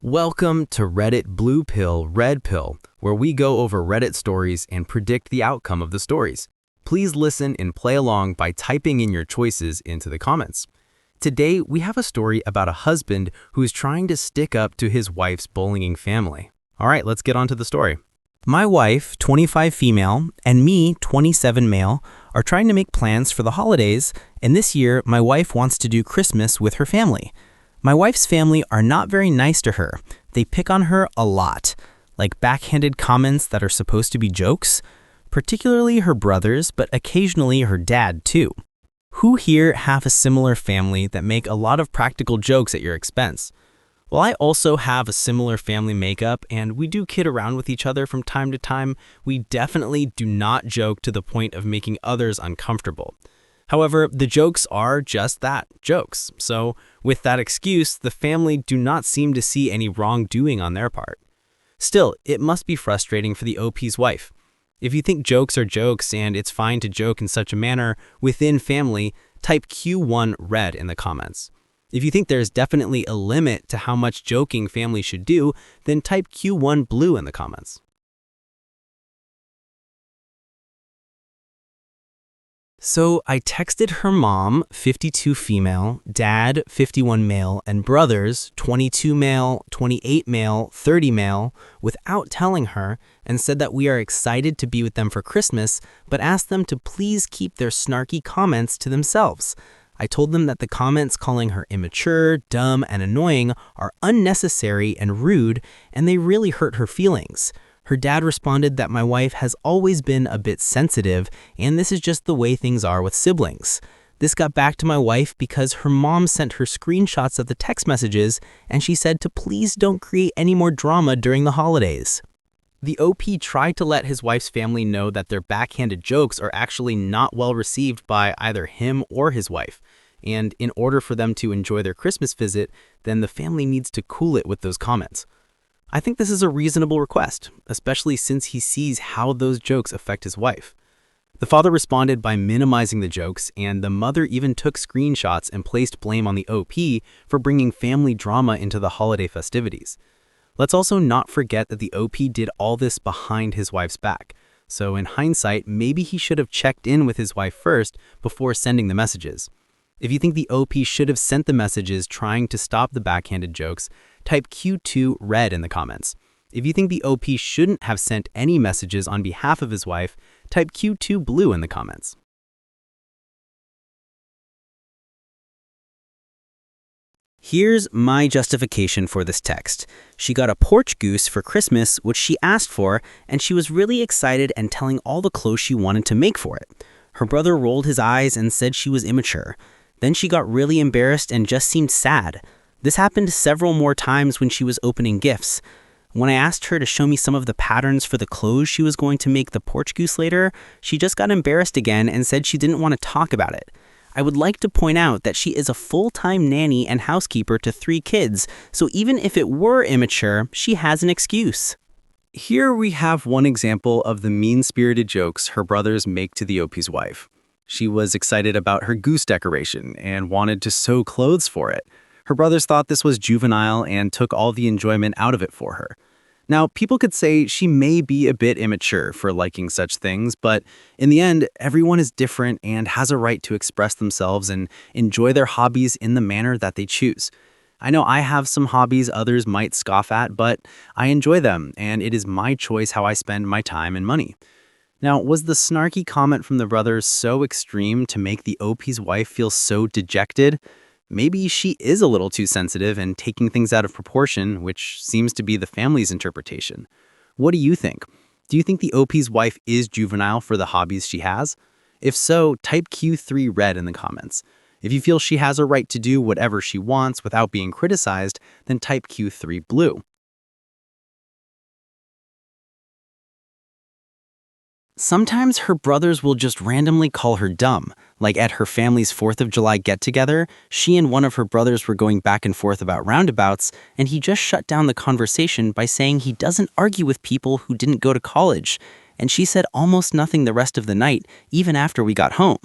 Welcome to Reddit Blue Pill, Red Pill, where we go over Reddit stories and predict the outcome of the stories. Please listen and play along by typing in your choices into the comments. Today, we have a story about a husband who is trying to stick up to his wife's bullying family. All right, let's get on to the story. My wife, 25 female, and me, 27 male, are trying to make plans for the holidays, and this year, my wife wants to do Christmas with her family. My wife's family are not very nice to her. They pick on her a lot, like backhanded comments that are supposed to be jokes, particularly her brothers, but occasionally her dad too. Who here have a similar family that make a lot of practical jokes at your expense? Well, I also have a similar family makeup, and we do kid around with each other from time to time. We definitely do not joke to the point of making others uncomfortable. However, the jokes are just that, jokes. So, with that excuse, the family do not seem to see any wrongdoing on their part. Still, it must be frustrating for the OP's wife. If you think jokes are jokes and it's fine to joke in such a manner within family, type Q1 red in the comments. If you think there's definitely a limit to how much joking family should do, then type Q1 blue in the comments. So I texted her mom, 52 female, dad, 51 male, and brothers, 22 male, 28 male, 30 male, without telling her, and said that we are excited to be with them for Christmas, but asked them to please keep their snarky comments to themselves. I told them that the comments calling her immature, dumb, and annoying are unnecessary and rude, and they really hurt her feelings. Her dad responded that my wife has always been a bit sensitive, and this is just the way things are with siblings. This got back to my wife because her mom sent her screenshots of the text messages, and she said to please don't create any more drama during the holidays. The OP tried to let his wife's family know that their backhanded jokes are actually not well received by either him or his wife, and in order for them to enjoy their Christmas visit, then the family needs to cool it with those comments. I think this is a reasonable request, especially since he sees how those jokes affect his wife. The father responded by minimizing the jokes, and the mother even took screenshots and placed blame on the OP for bringing family drama into the holiday festivities. Let's also not forget that the OP did all this behind his wife's back, so in hindsight, maybe he should have checked in with his wife first before sending the messages. If you think the OP should have sent the messages trying to stop the backhanded jokes, type Q2 red in the comments. If you think the OP shouldn't have sent any messages on behalf of his wife, type Q2 blue in the comments. Here's my justification for this text. She got a porch goose for Christmas, which she asked for, and she was really excited and telling all the clothes she wanted to make for it. Her brother rolled his eyes and said she was immature. Then she got really embarrassed and just seemed sad. This happened several more times when she was opening gifts. When I asked her to show me some of the patterns for the clothes she was going to make the porch goose later, she just got embarrassed again and said she didn't want to talk about it. I would like to point out that she is a full-time nanny and housekeeper to 3 kids, so even if it were immature, she has an excuse. Here we have one example of the mean-spirited jokes her brothers make to the OP's wife. She was excited about her goose decoration and wanted to sew clothes for it. Her brothers thought this was juvenile and took all the enjoyment out of it for her. Now, people could say she may be a bit immature for liking such things, but in the end, everyone is different and has a right to express themselves and enjoy their hobbies in the manner that they choose. I know I have some hobbies others might scoff at, but I enjoy them, and it is my choice how I spend my time and money. Now, was the snarky comment from the brothers so extreme to make the OP's wife feel so dejected? Maybe she is a little too sensitive and taking things out of proportion, which seems to be the family's interpretation. What do you think? Do you think the OP's wife is juvenile for the hobbies she has? If so, type Q3 red in the comments. If you feel she has a right to do whatever she wants without being criticized, then type Q3 blue. Sometimes her brothers will just randomly call her dumb. Like at her family's 4th of July get-together, she and one of her brothers were going back and forth about roundabouts, and he just shut down the conversation by saying he doesn't argue with people who didn't go to college. And she said almost nothing the rest of the night, even after we got home.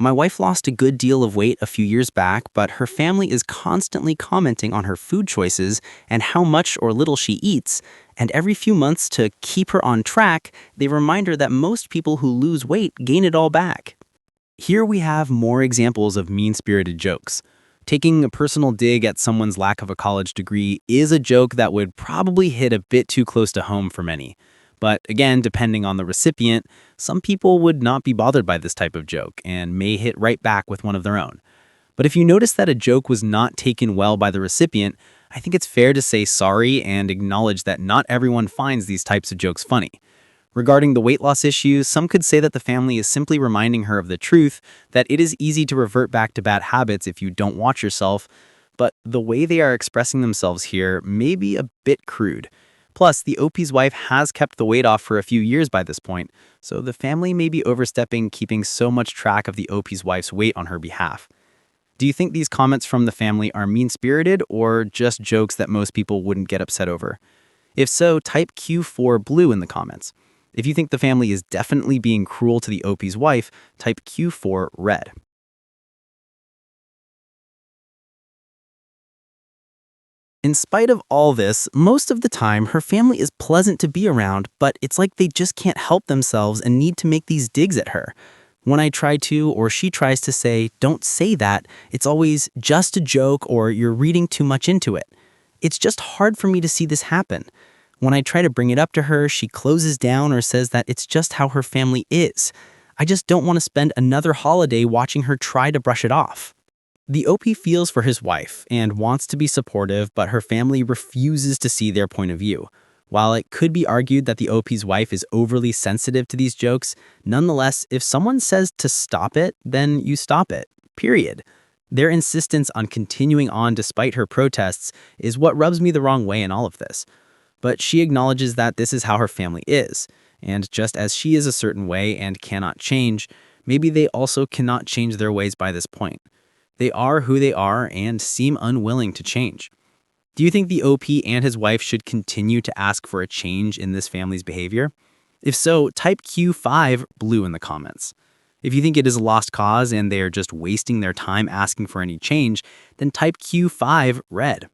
My wife lost a good deal of weight a few years back, but her family is constantly commenting on her food choices and how much or little she eats. And every few months, to keep her on track, they remind her that most people who lose weight gain it all back. Here we have more examples of mean-spirited jokes. Taking a personal dig at someone's lack of a college degree is a joke that would probably hit a bit too close to home for many. But again, depending on the recipient, some people would not be bothered by this type of joke and may hit right back with one of their own. But if you notice that a joke was not taken well by the recipient, I think it's fair to say sorry and acknowledge that not everyone finds these types of jokes funny. Regarding the weight loss issue, some could say that the family is simply reminding her of the truth that it is easy to revert back to bad habits if you don't watch yourself, but the way they are expressing themselves here may be a bit crude. Plus, the OP's wife has kept the weight off for a few years by this point, so the family may be overstepping keeping so much track of the OP's wife's weight on her behalf. Do you think these comments from the family are mean-spirited or just jokes that most people wouldn't get upset over? If so, type Q4 blue in the comments. If you think the family is definitely being cruel to the OP's wife, type Q4 red. In spite of all this, most of the time her family is pleasant to be around, but it's like they just can't help themselves and need to make these digs at her. When I try to, or she tries to say, "Don't say that," it's always just a joke or "you're reading too much into it." It's just hard for me to see this happen. When I try to bring it up to her, she closes down or says that it's just how her family is. I just don't want to spend another holiday watching her try to brush it off. The OP feels for his wife and wants to be supportive, but her family refuses to see their point of view. While it could be argued that the OP's wife is overly sensitive to these jokes, nonetheless, if someone says to stop it, then you stop it. Period. Their insistence on continuing on despite her protests is what rubs me the wrong way in all of this. But she acknowledges that this is how her family is, and just as she is a certain way and cannot change, maybe they also cannot change their ways by this point. They are who they are and seem unwilling to change. Do you think the OP and his wife should continue to ask for a change in this family's behavior? If so, type Q5 blue in the comments. If you think it is a lost cause and they are just wasting their time asking for any change, then type Q5 red.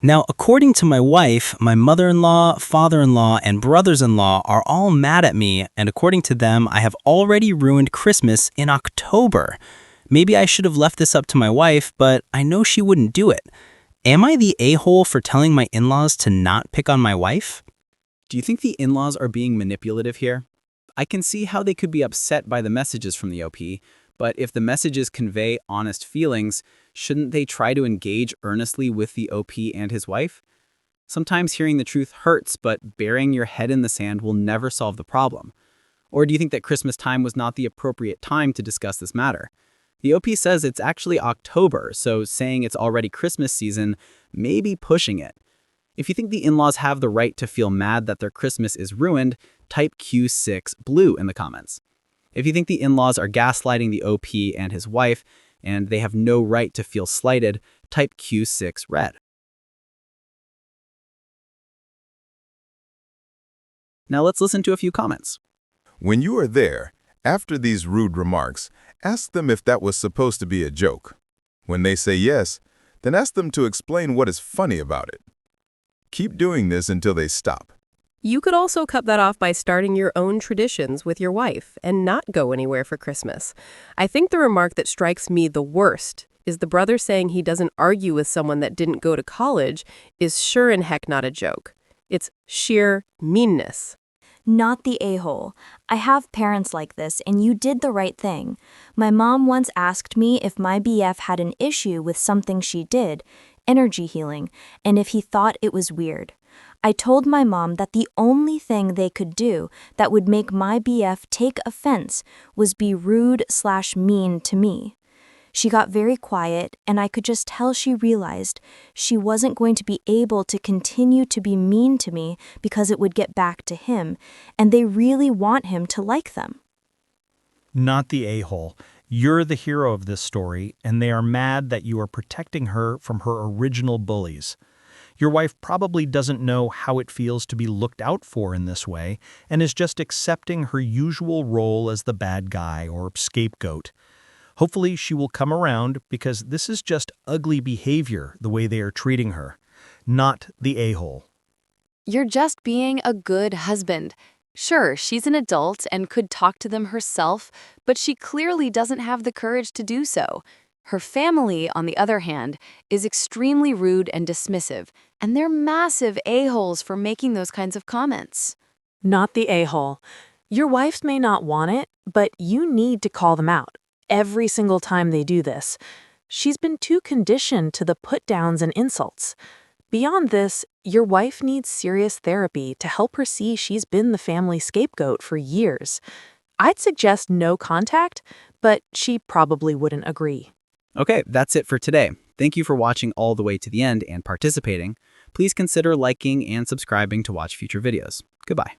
Now, according to my wife, my mother-in-law, father-in-law, and brothers-in-law are all mad at me, and according to them, I have already ruined Christmas in October. Maybe I should have left this up to my wife, but I know she wouldn't do it. Am I the a-hole for telling my in-laws to not pick on my wife? Do you think the in-laws are being manipulative here? I can see how they could be upset by the messages from the OP, but if the messages convey honest feelings, shouldn't they try to engage earnestly with the OP and his wife? Sometimes hearing the truth hurts, but burying your head in the sand will never solve the problem. Or do you think that Christmas time was not the appropriate time to discuss this matter? The OP says it's actually October, so saying it's already Christmas season may be pushing it. If you think the in-laws have the right to feel mad that their Christmas is ruined, type Q6 blue in the comments. If you think the in-laws are gaslighting the OP and his wife, and they have no right to feel slighted, type Q6 red. Now let's listen to a few comments. When you are there, after these rude remarks, ask them if that was supposed to be a joke. When they say yes, then ask them to explain what is funny about it. Keep doing this until they stop. You could also cut that off by starting your own traditions with your wife and not go anywhere for Christmas. I think the remark that strikes me the worst is the brother saying he doesn't argue with someone that didn't go to college is sure in heck not a joke. It's sheer meanness. Not the a-hole. I have parents like this, and you did the right thing. My mom once asked me if my BF had an issue with something she did, energy healing, and if he thought it was weird. I told my mom that the only thing they could do that would make my BF take offense was be rude/mean to me. She got very quiet, and I could just tell she realized she wasn't going to be able to continue to be mean to me because it would get back to him, and they really want him to like them. Not the a-hole. You're the hero of this story, and they are mad that you are protecting her from her original bullies. Your wife probably doesn't know how it feels to be looked out for in this way and is just accepting her usual role as the bad guy or scapegoat. Hopefully she will come around because this is just ugly behavior the way they are treating her, not the a-hole. You're just being a good husband. Sure, she's an adult and could talk to them herself, but she clearly doesn't have the courage to do so. Her family, on the other hand, is extremely rude and dismissive, and they're massive a-holes for making those kinds of comments. Not the a-hole. Your wife may not want it, but you need to call them out every single time they do this. She's been too conditioned to the put-downs and insults. Beyond this, your wife needs serious therapy to help her see she's been the family scapegoat for years. I'd suggest no contact, but she probably wouldn't agree. Okay, that's it for today. Thank you for watching all the way to the end and participating. Please consider liking and subscribing to watch future videos. Goodbye.